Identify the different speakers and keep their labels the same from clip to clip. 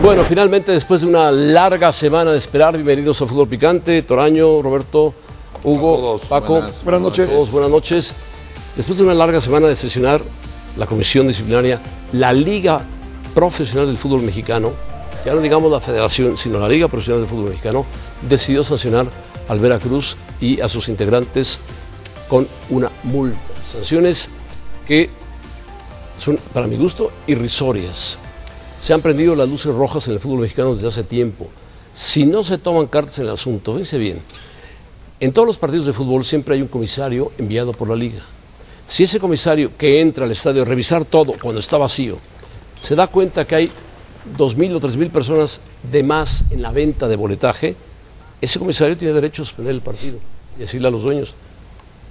Speaker 1: Bueno, finalmente, después de una larga semana de esperar, bienvenidos a Fútbol Picante. Toraño, Roberto, Hugo,
Speaker 2: todos,
Speaker 1: Paco.
Speaker 2: buenas noches.
Speaker 1: Todos, buenas noches. Después de una larga semana de sesionar la comisión disciplinaria, la Liga Profesional del Fútbol Mexicano, ya no digamos la federación, sino la Liga Profesional del Fútbol Mexicano, decidió sancionar al Veracruz y a sus integrantes con una multa. Sanciones que son, para mi gusto, irrisorias. Se han prendido las luces rojas en el fútbol mexicano desde hace tiempo. Si no se toman cartas en el asunto, fíjense bien, en todos los partidos de fútbol siempre hay un comisario enviado por la liga. Si ese comisario que entra al estadio a revisar todo cuando está vacío, se da cuenta que hay 2.000 o 3.000 personas de más en la venta de boletaje, ese comisario tiene derecho a suspender el partido y decirle a los dueños,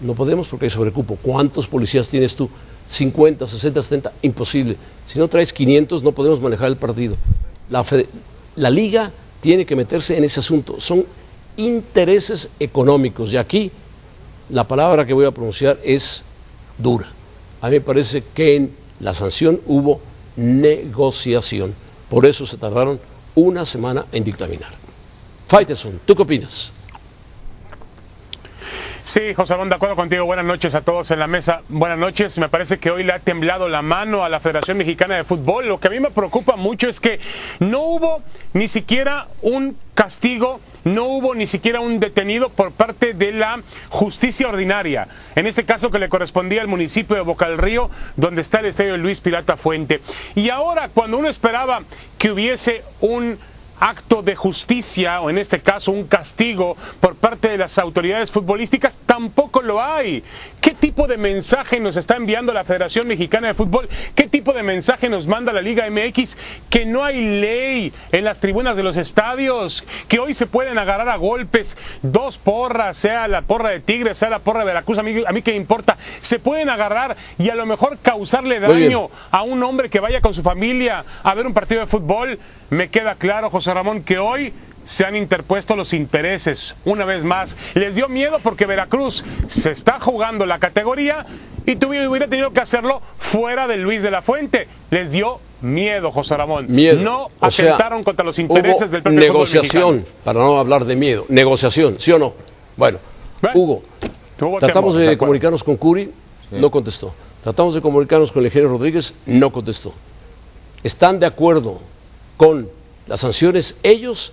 Speaker 1: no podemos porque hay sobrecupo. ¿Cuántos policías tienes tú? 50, 60, 70, imposible. Si no traes 500 no podemos manejar el partido. La liga tiene que meterse en ese asunto. Son intereses económicos y aquí la palabra que voy a pronunciar es dura. A mí me parece que en la sanción hubo negociación. Por eso se tardaron una semana en dictaminar. Faitelson, ¿tú qué opinas?
Speaker 3: Sí, José Ramón, de acuerdo contigo. Buenas noches a todos en la mesa. Buenas noches. Me parece que hoy le ha temblado la mano a la Federación Mexicana de Fútbol. Lo que a mí me preocupa mucho es que no hubo ni siquiera un castigo, no hubo ni siquiera un detenido por parte de la justicia ordinaria. En este caso que le correspondía al municipio de Boca del Río, donde está el estadio Luis Pirata Fuente. Y ahora, cuando uno esperaba que hubiese un acto de justicia, o en este caso un castigo por parte de las autoridades futbolísticas, tampoco lo hay. ¿Qué tipo de mensaje nos está enviando la Federación Mexicana de Fútbol? ¿Qué tipo de mensaje nos manda la Liga MX? Que no hay ley en las tribunas de los estadios, que hoy se pueden agarrar a golpes, dos porras, sea la porra de Tigres, sea la porra de Veracruz, a mí qué importa, se pueden agarrar y a lo mejor causarle daño a un hombre que vaya con su familia a ver un partido de fútbol. Me queda claro, José Ramón, que hoy se han interpuesto los intereses. Una vez más, les dio miedo porque Veracruz se está jugando la categoría y hubiera tenido que hacerlo fuera de Luis de la Fuente. Les dio miedo, José Ramón.
Speaker 1: Miedo.
Speaker 3: No atentaron contra los intereses del propio
Speaker 1: negociación, para no hablar de miedo. Negociación, ¿sí o no? Bueno, Hugo, tratamos de comunicarnos con Curi, no contestó. Tratamos de comunicarnos con el ingeniero Rodríguez, no contestó. ¿Están de acuerdo con las sanciones ellos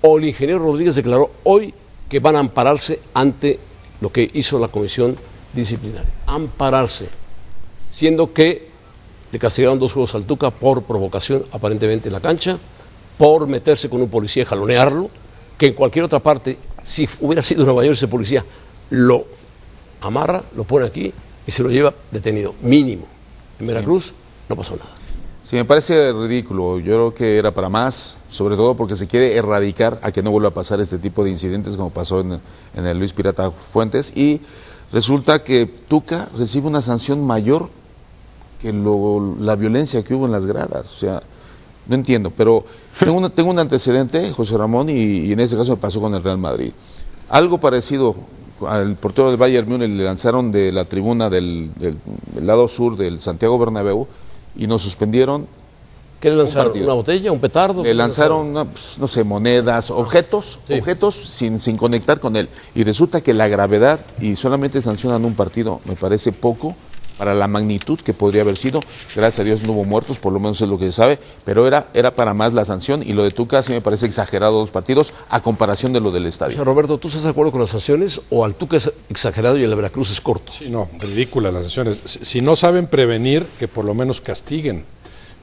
Speaker 1: o el ingeniero Rodríguez declaró hoy que van a ampararse ante lo que hizo la comisión disciplinaria? Ampararse, siendo que le castigaron 2 juegos al Tuca por provocación aparentemente en la cancha, por meterse con un policía y jalonearlo, que en cualquier otra parte, si hubiera sido Nueva York ese policía, lo amarra, lo pone aquí y se lo lleva detenido, mínimo. En Veracruz no pasó nada.
Speaker 2: Sí, me parece ridículo. Yo creo que era para más, sobre todo porque se quiere erradicar a que no vuelva a pasar este tipo de incidentes como pasó en el Luis Pirata Fuentes. Y resulta que Tuca recibe una sanción mayor que la violencia que hubo en las gradas. O sea, no entiendo, pero tengo un antecedente, José Ramón, y en este caso me pasó con el Real Madrid. Algo parecido. Al portero del Bayern Múnich le lanzaron de la tribuna del lado sur del Santiago Bernabéu y nos suspendieron.
Speaker 1: ¿Qué le lanzaron? ¿Una botella? ¿Un petardo?
Speaker 2: Le lanzaron, no sé, monedas, objetos sin conectar con él. Y resulta que la gravedad, y solamente sancionan un partido, me parece poco para la magnitud que podría haber sido. Gracias a Dios no hubo muertos, por lo menos es lo que se sabe, pero era para más la sanción, y lo de Tuca sí me parece exagerado 2 partidos a comparación de lo del estadio.
Speaker 1: O sea, Roberto, ¿tú estás de acuerdo con las sanciones o al Tuca es exagerado y el Veracruz es corto?
Speaker 4: Sí, no, ridículas las sanciones. Si no saben prevenir, que por lo menos castiguen.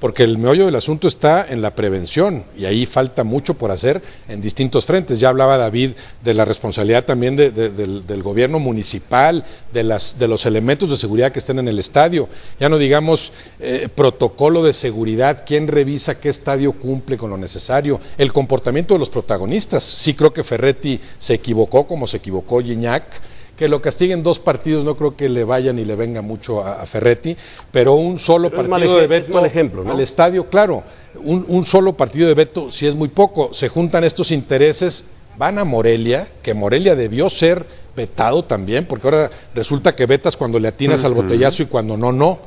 Speaker 4: Porque el meollo del asunto está en la prevención y ahí falta mucho por hacer en distintos frentes. Ya hablaba David de la responsabilidad también del gobierno municipal, de los elementos de seguridad que estén en el estadio. Ya no digamos protocolo de seguridad, quién revisa qué estadio cumple con lo necesario, el comportamiento de los protagonistas. Sí creo que Ferretti se equivocó como se equivocó Gignac. Que lo castiguen 2 partidos no creo que le vayan y le venga mucho a Ferretti, pero un solo partido de veto
Speaker 1: mal ejemplo, ¿no?
Speaker 4: Al estadio, claro, un solo partido de veto sí es muy poco. Se juntan estos intereses, van a Morelia, que Morelia debió ser vetado también, porque ahora resulta que vetas cuando le atinas al botellazo y cuando no.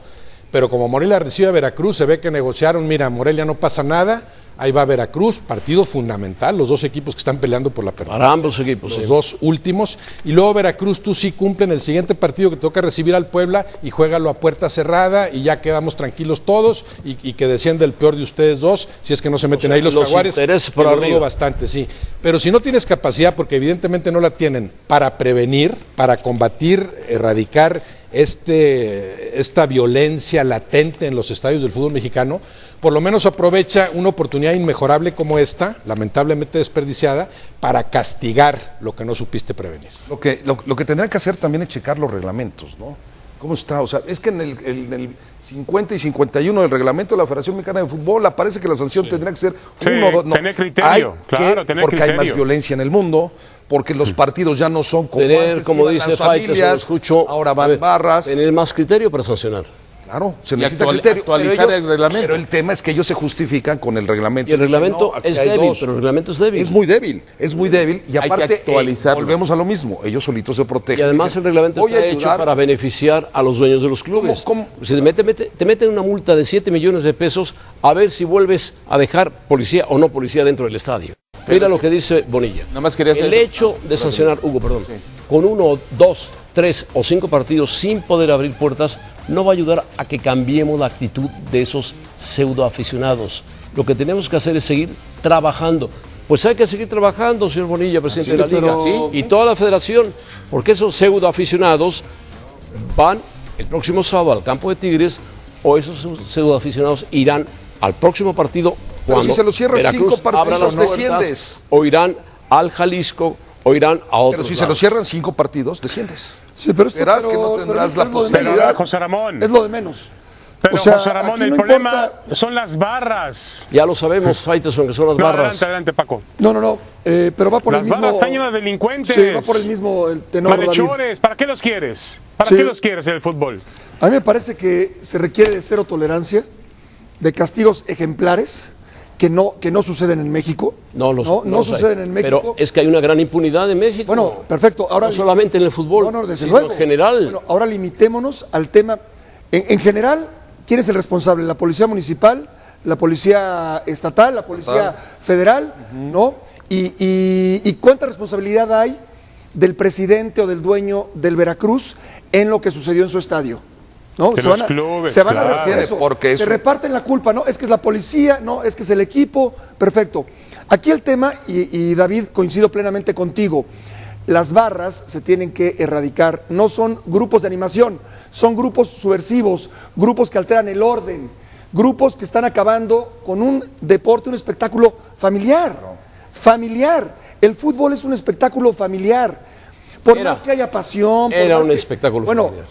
Speaker 4: Pero como Morelia recibe a Veracruz, se ve que negociaron, mira, Morelia no pasa nada, ahí va Veracruz, partido fundamental, los dos equipos que están peleando por la permanencia.
Speaker 1: Para ambos equipos.
Speaker 4: Los dos últimos. Y luego Veracruz, tú sí cumple en el siguiente partido que toca recibir al Puebla y juégalo a puerta cerrada y ya quedamos tranquilos todos y que descienda el peor de ustedes dos, si es que no se meten ahí los Jaguares.
Speaker 1: Por
Speaker 4: lo
Speaker 1: arriba.
Speaker 4: dudo bastante, sí. Pero si no tienes capacidad, porque evidentemente no la tienen, para prevenir, para combatir, erradicar esta violencia latente en los estadios del fútbol mexicano, por lo menos aprovecha una oportunidad inmejorable como esta, lamentablemente desperdiciada, para castigar lo que no supiste prevenir.
Speaker 5: Lo que tendrán que hacer también es checar los reglamentos, ¿no? ¿Cómo está? O sea, es que en el 50 y 51 del reglamento de la Federación Mexicana de Fútbol aparece que la sanción tendrá que ser uno o dos. No,
Speaker 3: tener criterio,
Speaker 5: porque hay más violencia en el mundo, porque los partidos ya no son como antes,
Speaker 1: como
Speaker 5: iban
Speaker 1: dice
Speaker 5: las
Speaker 1: Faitelson,
Speaker 5: familias,
Speaker 1: escucho,
Speaker 5: ahora van barras.
Speaker 1: Tener más criterio para sancionar.
Speaker 5: Claro, se necesita criterio.
Speaker 2: Actualizar el reglamento.
Speaker 5: Pero el tema es que ellos se justifican con el reglamento.
Speaker 1: Y el reglamento
Speaker 5: Dicen, no,
Speaker 1: es
Speaker 5: aquí hay
Speaker 1: débil,
Speaker 5: dos.
Speaker 1: pero el reglamento es débil.
Speaker 5: Es muy débil. Y
Speaker 2: Hay
Speaker 5: aparte,
Speaker 2: que actualizarlo.
Speaker 5: volvemos a lo mismo. Ellos solitos se protegen.
Speaker 1: Y además
Speaker 5: Dicen,
Speaker 1: el reglamento
Speaker 5: voy a
Speaker 1: está hecho
Speaker 5: ayudar.
Speaker 1: para beneficiar a los dueños de los clubes.
Speaker 5: ¿Cómo?
Speaker 1: Si te meten una multa de 7 millones de pesos a ver si vuelves a dejar policía o no policía dentro del estadio. Mira lo que dice Bonilla.
Speaker 2: Nada más quería hacer
Speaker 1: El
Speaker 2: eso.
Speaker 1: hecho de sancionar, Hugo, perdón, con 1, 2, 3 o 5 partidos sin poder abrir puertas no va a ayudar a que cambiemos la actitud de esos pseudoaficionados. Lo que tenemos que hacer es seguir trabajando. Pues hay que seguir trabajando, señor Bonilla, presidente de la Liga, y toda la federación, porque esos pseudoaficionados van el próximo sábado al campo de Tigres, o esos pseudoaficionados irán al próximo partido
Speaker 5: Pero
Speaker 1: cuando
Speaker 5: si se los cierras
Speaker 1: Veracruz
Speaker 5: 5 partidos,
Speaker 1: abra las puertas,
Speaker 5: desciendes.
Speaker 1: o irán al Jalisco, o irán a otros
Speaker 5: Pero si se
Speaker 1: lados.
Speaker 5: los cierran 5 partidos, desciendes.
Speaker 6: Sí, pero
Speaker 5: Verás que no tendrás la
Speaker 6: es lo de
Speaker 3: Pero
Speaker 6: menos.
Speaker 3: José Ramón.
Speaker 6: Es lo de menos.
Speaker 3: Pero
Speaker 6: O sea,
Speaker 3: José Ramón,
Speaker 6: aquí
Speaker 3: el
Speaker 6: no
Speaker 3: problema
Speaker 6: importa-
Speaker 3: son las barras.
Speaker 1: Ya lo sabemos, Faitelson, que son las
Speaker 3: No,
Speaker 1: barras.
Speaker 3: adelante, Paco.
Speaker 6: No, pero va por
Speaker 3: Las
Speaker 6: el mismo...
Speaker 3: barras están llenas de delincuentes.
Speaker 6: Sí, va por el mismo tenor, David.
Speaker 3: Malhechores, ¿para qué los quieres? ¿Para
Speaker 6: Sí.
Speaker 3: qué los quieres en el fútbol?
Speaker 6: A mí me parece que se requiere de cero tolerancia, de castigos ejemplares que no suceden en México.
Speaker 1: No los hay.
Speaker 6: suceden en México.
Speaker 1: Pero es que hay una gran impunidad en México.
Speaker 6: Bueno, perfecto. Ahora,
Speaker 1: no solamente en el fútbol,
Speaker 6: No, desde
Speaker 1: sino
Speaker 6: luego.
Speaker 1: en general.
Speaker 6: Bueno, ahora limitémonos al tema. En general, ¿quién es el responsable? ¿La policía municipal, la policía estatal, la policía federal? ¿No? ¿Y cuánta responsabilidad hay del presidente o del dueño del Veracruz en lo que sucedió en su estadio? ¿No?
Speaker 3: De los clubes,
Speaker 6: se van a
Speaker 3: claro.
Speaker 6: repartir eso.
Speaker 5: Porque
Speaker 6: Se
Speaker 5: eso-
Speaker 6: reparten la culpa, ¿no? Es que es la policía, no, es que es el equipo, perfecto. Aquí el tema, y David, coincido plenamente contigo, las barras se tienen que erradicar, no son grupos de animación, son grupos subversivos, grupos que alteran el orden, grupos que están acabando con un deporte, un espectáculo familiar, familiar. El fútbol es un espectáculo familiar. Por
Speaker 1: Era.
Speaker 6: más que haya pasión, por
Speaker 1: Era
Speaker 6: más
Speaker 1: un
Speaker 6: que-
Speaker 1: espectáculo
Speaker 6: bueno,
Speaker 1: familiar.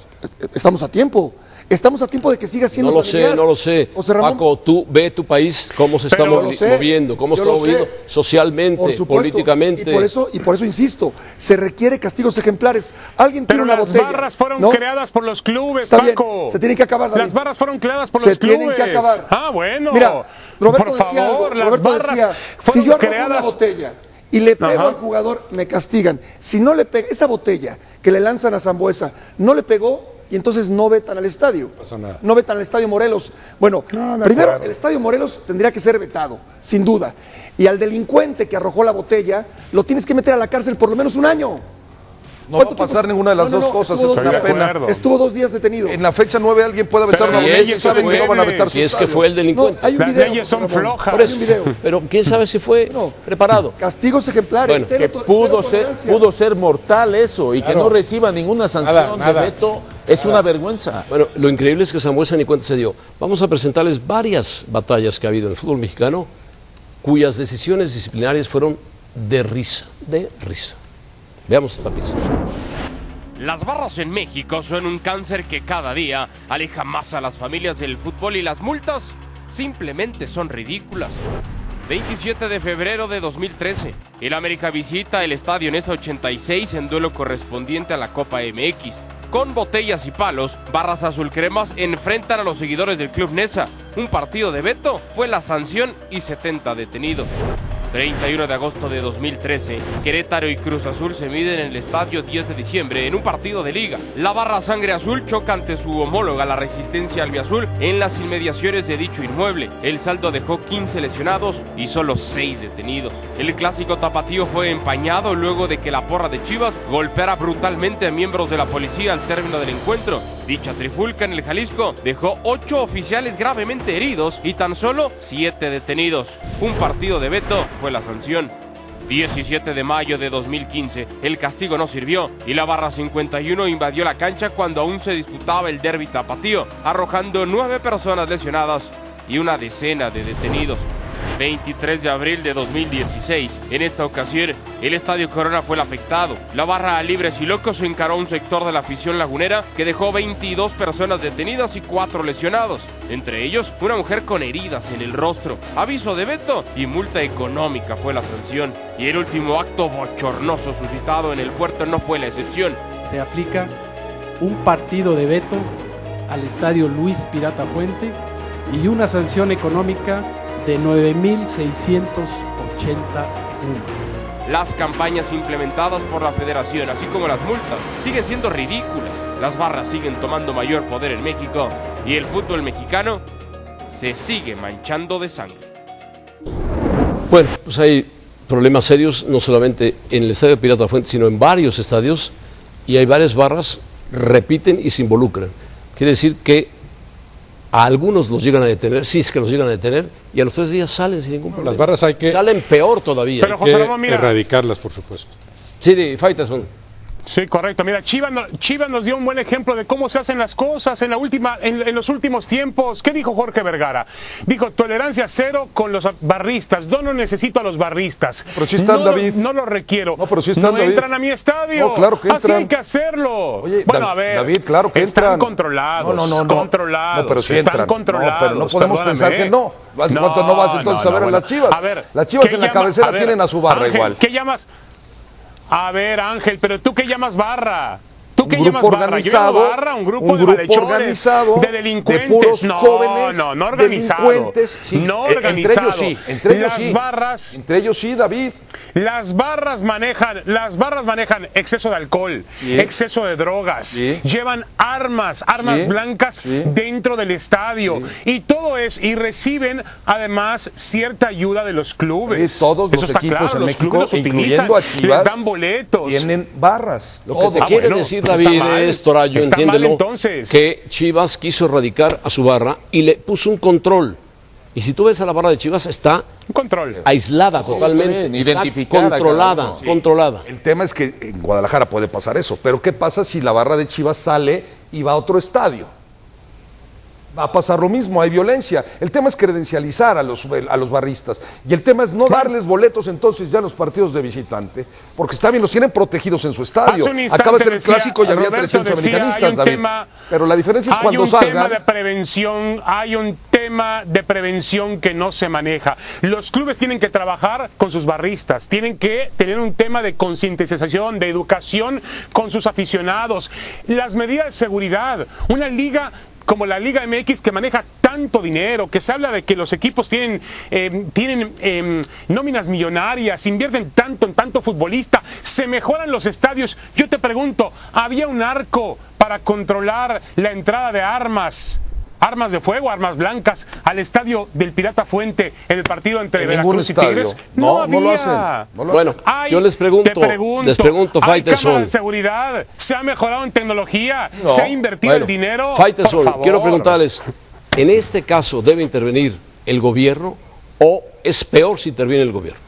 Speaker 6: estamos a tiempo. Estamos a tiempo de que siga siendo familiar.
Speaker 1: No lo sé.
Speaker 6: José Ramón,
Speaker 1: Paco, tú ve tu país cómo se está
Speaker 3: Pero-
Speaker 6: Yo lo sé,
Speaker 1: moviendo, cómo se
Speaker 6: yo
Speaker 1: está
Speaker 6: lo
Speaker 1: moviendo
Speaker 6: sé.
Speaker 1: socialmente,
Speaker 6: por supuesto,
Speaker 1: políticamente.
Speaker 6: Y por eso insisto, se requiere castigos ejemplares. Alguien tiene
Speaker 3: Pero
Speaker 6: una
Speaker 3: las
Speaker 6: botella.
Speaker 3: barras fueron
Speaker 6: ¿no?
Speaker 3: creadas por los clubes,
Speaker 6: Está bien,
Speaker 3: Paco.
Speaker 6: se tienen que acabar, David.
Speaker 3: Las barras fueron creadas por
Speaker 6: Se
Speaker 3: los clubes.
Speaker 6: tienen que acabar.
Speaker 3: Ah, bueno.
Speaker 6: Mira, Roberto
Speaker 3: por
Speaker 6: decía algo,
Speaker 3: favor, las
Speaker 6: Roberto
Speaker 3: barras
Speaker 6: decía,
Speaker 3: fueron
Speaker 6: si yo arrojo una
Speaker 3: creadas.
Speaker 6: botella y le pego
Speaker 3: Ajá.
Speaker 6: al jugador, me castigan. Si no le pega, esa botella que le lanzan a Zambuesa, no le pegó y entonces no vetan al estadio.
Speaker 4: pasa nada.
Speaker 6: No vetan al Estadio Morelos. Bueno, primero, el Estadio Morelos tendría que ser vetado, sin duda. Y al delincuente que arrojó la botella, lo tienes que meter a la cárcel por lo menos un año.
Speaker 5: No va a
Speaker 6: ¿Cuánto
Speaker 5: pasar
Speaker 6: tiempo?
Speaker 5: ninguna de las dos cosas,
Speaker 6: estuvo
Speaker 5: es
Speaker 3: Estoy
Speaker 5: una
Speaker 3: de
Speaker 5: pena.
Speaker 3: acuerdo.
Speaker 6: Estuvo 2 días detenido.
Speaker 5: En la fecha 9 alguien puede vetar
Speaker 3: Pero
Speaker 5: una
Speaker 3: si
Speaker 5: botella
Speaker 3: es
Speaker 5: y saben que no van a vetar
Speaker 1: Si es que
Speaker 5: estadio.
Speaker 1: fue el delincuente.
Speaker 6: No, hay un
Speaker 3: Las
Speaker 6: video,
Speaker 3: leyes son
Speaker 6: José Ramón.
Speaker 3: flojas.
Speaker 6: Hay un video.
Speaker 1: Pero quién sabe si fue
Speaker 6: No.
Speaker 1: preparado.
Speaker 6: Castigos ejemplares.
Speaker 1: Bueno,
Speaker 6: cero
Speaker 2: Que
Speaker 6: to-
Speaker 2: pudo
Speaker 6: cero
Speaker 2: ser,
Speaker 6: tolerancia.
Speaker 2: mortal eso y que no reciba ninguna sanción
Speaker 4: Nada.
Speaker 2: de veto es una vergüenza.
Speaker 1: Bueno, lo increíble es que Zambuesa ni cuenta se dio. Vamos a presentarles varias batallas que ha habido en el fútbol mexicano cuyas decisiones disciplinarias fueron de risa, de risa. Veamos esta pieza.
Speaker 7: Las barras en México son un cáncer que cada día aleja más a las familias del fútbol y las multas simplemente son ridículas. 27 de febrero de 2013, el América visita el Estadio Nesa 86 en duelo correspondiente a la Copa MX. Con botellas y palos, barras azulcremas enfrentan a los seguidores del Club Nesa. Un partido de veto fue la sanción y 70 detenidos. 31 de agosto de 2013, Querétaro y Cruz Azul se miden en el estadio 10 de diciembre en un partido de liga. La barra sangre azul choca ante su homóloga, la Resistencia albiazul, en las inmediaciones de dicho inmueble. El saldo dejó 15 lesionados y solo 6 detenidos. El clásico tapatío fue empañado luego de que la porra de Chivas golpeara brutalmente a miembros de la policía al término del encuentro. Dicha trifulca en el Jalisco dejó 8 oficiales gravemente heridos y tan solo 7 detenidos. Un partido de veto fue la sanción. 17 de mayo de 2015, el castigo no sirvió y la barra 51 invadió la cancha cuando aún se disputaba el derbi tapatío, arrojando 9 personas lesionadas y una decena de detenidos. 23 de abril de 2016. En esta ocasión, el Estadio Corona fue el afectado. La barra Libres y Locos encaró un sector de la afición lagunera que dejó 22 personas detenidas y 4 lesionados. Entre ellos, una mujer con heridas en el rostro. Aviso de veto y multa económica fue la sanción. Y el último acto bochornoso suscitado en el puerto no fue la excepción.
Speaker 8: Se aplica un partido de veto al Estadio Luis Pirata Fuente y una sanción económica de 9.680 UMAS.
Speaker 7: Las campañas implementadas por la federación, así como las multas, siguen siendo ridículas. Las barras siguen tomando mayor poder en México y el fútbol mexicano se sigue manchando de sangre.
Speaker 1: Bueno, pues hay problemas serios, no solamente en el Estadio Pirata Fuente, sino en varios estadios, y hay varias barras, repiten y se involucran. Quiere decir que a algunos los llegan a detener, sí es que los llegan a detener, y a los 3 días salen sin ningún problema.
Speaker 4: Las barras hay que...
Speaker 1: Salen peor todavía.
Speaker 3: Pero José Ramón, mira,
Speaker 4: erradicarlas, por supuesto.
Speaker 1: Sí, de Faitelson.
Speaker 3: Sí, correcto. Mira, Chivas nos dio un buen ejemplo de cómo se hacen las cosas en los últimos tiempos. ¿Qué dijo Jorge Vergara? Dijo, tolerancia cero con los barristas. Yo no necesito a los barristas.
Speaker 5: Pero sí están,
Speaker 3: no,
Speaker 5: David.
Speaker 3: No los requiero.
Speaker 5: No, pero sí están, David.
Speaker 3: Entran a mi estadio.
Speaker 5: No, claro que entran.
Speaker 3: Así hay que hacerlo.
Speaker 5: Oye,
Speaker 3: bueno, a ver.
Speaker 5: David, claro que
Speaker 3: están
Speaker 5: entran.
Speaker 3: controlados.
Speaker 5: No.
Speaker 3: Controlados.
Speaker 5: No, pero sí
Speaker 3: están
Speaker 5: entran.
Speaker 3: controlados.
Speaker 5: No, pero no podemos pensar que no. ¿Cuánto no vas entonces a ver a las Chivas?
Speaker 3: A ver,
Speaker 5: las Chivas en la cabecera tienen a su barra
Speaker 3: Ángel,
Speaker 5: igual.
Speaker 3: ¿qué llamas? A ver, Ángel, pero ¿tú qué llamas barra? ¿Tú qué llamas
Speaker 5: grupo
Speaker 3: barra? Yo llamo barra un grupo de malhechores,
Speaker 5: organizado,
Speaker 3: de delincuentes,
Speaker 5: de puros jóvenes,
Speaker 3: no organizado,
Speaker 5: delincuentes, sí,
Speaker 3: no organizado.
Speaker 5: Entre ellos
Speaker 3: las
Speaker 5: sí,
Speaker 3: barras,
Speaker 5: entre ellos sí, David.
Speaker 3: Las barras manejan exceso de alcohol,
Speaker 5: sí,
Speaker 3: exceso de drogas,
Speaker 5: sí,
Speaker 3: llevan armas
Speaker 5: sí,
Speaker 3: blancas
Speaker 5: sí,
Speaker 3: dentro del estadio,
Speaker 5: sí,
Speaker 3: y todo es, y reciben además cierta ayuda de los clubes.
Speaker 5: Sí, todos
Speaker 3: eso
Speaker 5: los
Speaker 3: está
Speaker 5: equipos
Speaker 3: claro,
Speaker 5: en
Speaker 3: los
Speaker 5: México,
Speaker 3: clubes los utilizan,
Speaker 5: incluyendo a Chivas,
Speaker 3: les dan boletos,
Speaker 5: tienen barras.
Speaker 1: Lo que te quiere decir, David, es, Torayo, entiéndelo,
Speaker 3: entonces,
Speaker 1: que Chivas quiso erradicar a su barra y le puso un control. Y si tú ves a la barra de Chivas, está aislada totalmente,
Speaker 2: identificada,
Speaker 1: controlada,
Speaker 2: sí,
Speaker 1: controlada.
Speaker 5: El tema es que en Guadalajara puede pasar eso, pero ¿qué pasa si la barra de Chivas sale y va a otro estadio? Va a pasar lo mismo, hay violencia. El tema es credencializar a los barristas. Y el tema es no darles boletos entonces ya a los partidos de visitante, porque está bien, los tienen protegidos en su estadio.
Speaker 3: Acaba
Speaker 5: de ser el clásico y había 300 americanistas, David. Pero la diferencia es cuando salgan.
Speaker 3: Hay un tema de prevención que no se maneja. Los clubes tienen que trabajar con sus barristas, tienen que tener un tema de concientización, de educación con sus aficionados. Las medidas de seguridad, una liga como la Liga MX que maneja tanto dinero, que se habla de que los equipos tienen nóminas millonarias, invierten tanto en tanto futbolista, se mejoran los estadios. Yo te pregunto, ¿había un arco para controlar la entrada de armas de fuego, armas blancas, al estadio del Pirata Fuente en el partido entre Veracruz y Tigres?
Speaker 5: No
Speaker 3: había.
Speaker 5: lo hacen.
Speaker 1: Bueno, yo les pregunto,
Speaker 3: ¿hay
Speaker 1: Faitelson,
Speaker 3: cámaras de seguridad? ¿Se ha mejorado en tecnología? ¿Se ha invertido el dinero?
Speaker 1: Faitelson,
Speaker 3: por favor.
Speaker 1: quiero preguntarles, ¿en este caso debe intervenir el gobierno o es peor si interviene el gobierno?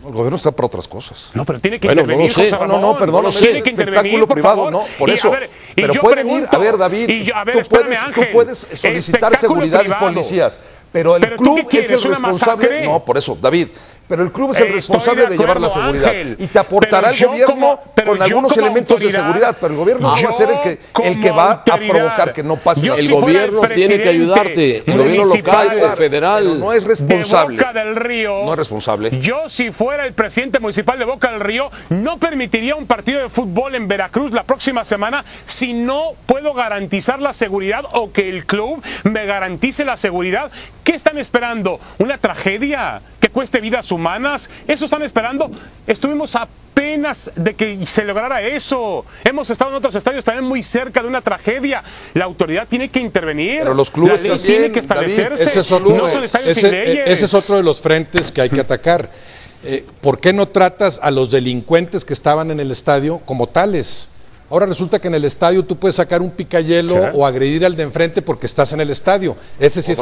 Speaker 5: El gobierno está para otras cosas.
Speaker 3: No, pero tiene que intervenir,
Speaker 1: no sé.
Speaker 3: José Ramón.
Speaker 5: No, perdón,
Speaker 3: tiene que intervenir, por
Speaker 5: privado,
Speaker 3: favor.
Speaker 5: no, por eso. Pero
Speaker 3: yo
Speaker 5: pueden ir,
Speaker 3: pregunto,
Speaker 5: a ver, David, tú puedes solicitar seguridad
Speaker 3: privado,
Speaker 5: y policías, pero el club es el responsable. No, por eso, David. Pero el club es el responsable de llevar la seguridad.
Speaker 3: Ángel,
Speaker 5: y te aportará el gobierno con algunos elementos de seguridad, pero el gobierno no va a ser el que va a provocar que no pase la
Speaker 1: El gobierno tiene que ayudarte, el gobierno local o federal.
Speaker 5: Pero no es responsable.
Speaker 3: De Boca del Río,
Speaker 5: no es responsable.
Speaker 3: Yo, si fuera el presidente municipal de Boca del Río, no permitiría un partido de fútbol en Veracruz la próxima semana si no puedo garantizar la seguridad o que el club me garantice la seguridad. ¿Qué están esperando? ¿Una tragedia? ¿Que cueste vidas humanas? ¿Eso están esperando? Estuvimos apenas de que se lograra eso. Hemos estado en otros estadios también muy cerca de una tragedia. La autoridad tiene que intervenir.
Speaker 5: Pero los clubes
Speaker 3: la ley
Speaker 5: también,
Speaker 3: tiene que establecerse.
Speaker 5: David,
Speaker 3: no son estadios sin leyes.
Speaker 4: Ese es otro de los frentes que hay que atacar. ¿Por qué no tratas a los delincuentes que estaban en el estadio como tales? Ahora resulta que en el estadio tú puedes sacar un picayelo o agredir al de enfrente porque estás en el estadio. Ese sí,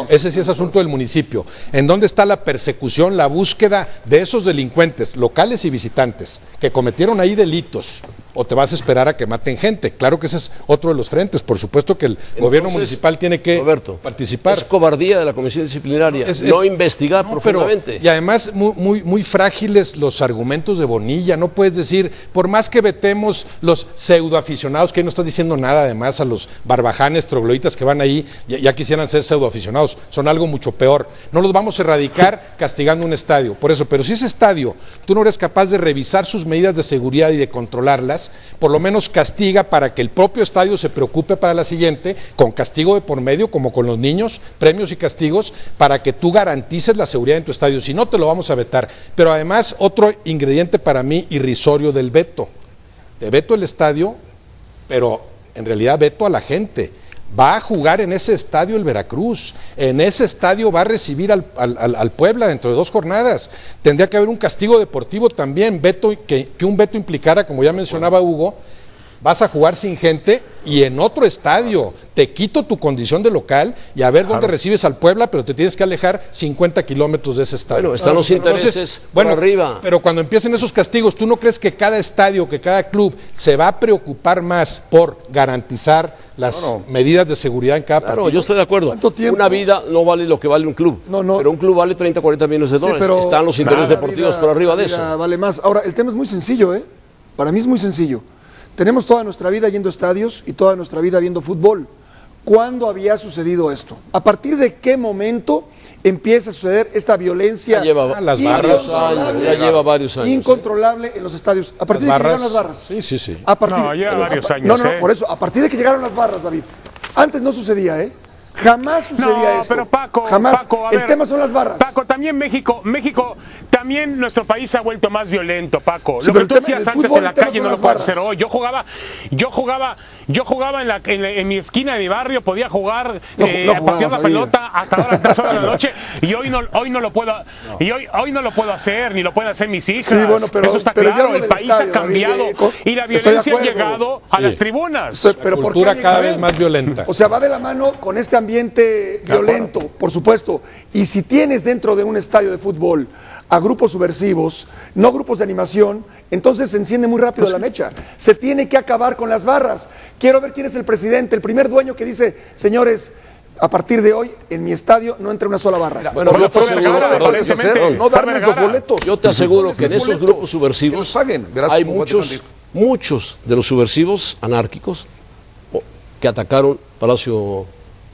Speaker 4: ese sí es asunto del municipio. ¿En dónde está la persecución, la búsqueda de esos delincuentes, locales y visitantes, que cometieron ahí delitos? ¿O te vas a esperar a que maten gente? Claro que ese es otro de los frentes. Por supuesto que el gobierno municipal tiene que participar.
Speaker 1: Es cobardía de la comisión disciplinaria, no investigar profundamente.
Speaker 4: Y además muy frágiles los argumentos de Bonilla. No puedes decir, por más que vetemos los pseudoaficionados, que ahí no estás diciendo nada además a los barbajanes, trogloditas que van ahí, ya quisieran ser pseudoaficionados, son algo mucho peor. No los vamos a erradicar castigando un estadio. Por eso, pero si ese estadio tú no eres capaz de revisar sus medidas de seguridad y de controlarlas, por lo menos castiga para que el propio estadio se preocupe para la siguiente, con castigo de por medio, como con los niños, premios y castigos, para que tú garantices la seguridad en tu estadio. Si no, te lo vamos a vetar. Pero además, otro ingrediente para mí irrisorio del veto. Te veto el estadio, pero en realidad veto a la gente. Va a jugar en ese estadio el Veracruz, en ese estadio va a recibir al Puebla dentro de 2 jornadas. Tendría que haber un castigo deportivo también, que un veto implicara, como ya mencionaba Hugo, vas a jugar sin gente y en otro estadio. Te quito tu condición de local y a ver dónde recibes al Puebla, pero te tienes que alejar 50 kilómetros de ese estadio.
Speaker 1: Bueno, están los intereses por arriba.
Speaker 4: Pero cuando empiecen esos castigos, ¿tú no crees que cada estadio, que cada club se va a preocupar más por garantizar las medidas de seguridad en cada partido?
Speaker 1: Claro, yo estoy de acuerdo. Una vida no vale lo que vale un club, pero un club vale 30, 40 millones de dólares. Pero están los intereses deportivos por arriba de eso.
Speaker 6: Vale más. Ahora, el tema es muy sencillo, ¿eh? Para mí es muy sencillo. Tenemos toda nuestra vida yendo a estadios y toda nuestra vida viendo fútbol. ¿Cuándo había sucedido esto? ¿A partir de qué momento empieza a suceder esta violencia?
Speaker 1: Ya lleva varios años.
Speaker 6: Incontrolable en los estadios. ¿A partir de que llegaron las barras?
Speaker 4: Sí.
Speaker 3: Lleva varios años.
Speaker 6: No, por eso. A partir de que llegaron las barras, David. Antes no sucedía, ¿eh? Jamás sucedía eso.
Speaker 3: Pero Paco,
Speaker 6: jamás.
Speaker 3: a ver,
Speaker 6: el tema son las barras.
Speaker 3: Paco, también México, también nuestro país se ha vuelto más violento, Paco.
Speaker 6: Sí,
Speaker 3: lo que tú hacías
Speaker 6: del
Speaker 3: antes
Speaker 6: fútbol,
Speaker 3: en la calle no lo puedes
Speaker 6: barras.
Speaker 3: hacer hoy. Yo jugaba en mi esquina de mi barrio, podía jugar, patear la pelota hasta ahora 3 horas de la noche y hoy no lo puedo, hoy no lo puedo hacer, ni lo pueden hacer mis hijas.
Speaker 6: Sí, bueno,
Speaker 3: eso está claro, el país ha cambiado y la violencia ha llegado a las tribunas.
Speaker 6: Pero
Speaker 4: la cultura cada vez más violenta.
Speaker 6: O sea, va de la mano con este ambiente violento, por supuesto. Y si tienes dentro de un estadio de fútbol a grupos subversivos, no grupos de animación, entonces se enciende muy rápido la mecha. Se tiene que acabar con las barras. Quiero ver quién es el presidente, el primer dueño que dice, señores, a partir de hoy, en mi estadio no entra una sola barra.
Speaker 1: Bueno, yo te aseguro,
Speaker 5: no darles los boletos.
Speaker 1: Yo te aseguro que en esos grupos subversivos hay muchos de los subversivos anárquicos que atacaron Palacio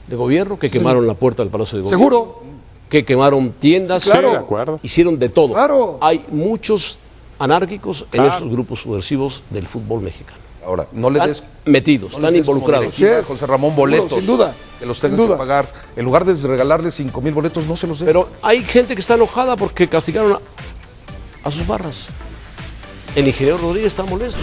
Speaker 1: de Gobierno, que quemaron la puerta del Palacio de Gobierno.
Speaker 6: Seguro.
Speaker 1: Que quemaron tiendas,
Speaker 6: claro.
Speaker 3: De acuerdo.
Speaker 1: Hicieron de todo.
Speaker 6: Claro.
Speaker 1: Hay muchos anárquicos en esos grupos subversivos del fútbol mexicano.
Speaker 5: Ahora, no le des
Speaker 1: metidos, están involucrados.
Speaker 5: José Ramón, boletos.
Speaker 6: Sin duda.
Speaker 5: Que los tengan que pagar. En lugar de regalarles 5,000 boletos, no se los den.
Speaker 1: Pero hay gente que está enojada porque castigaron a sus barras. El ingeniero Rodríguez está molesto.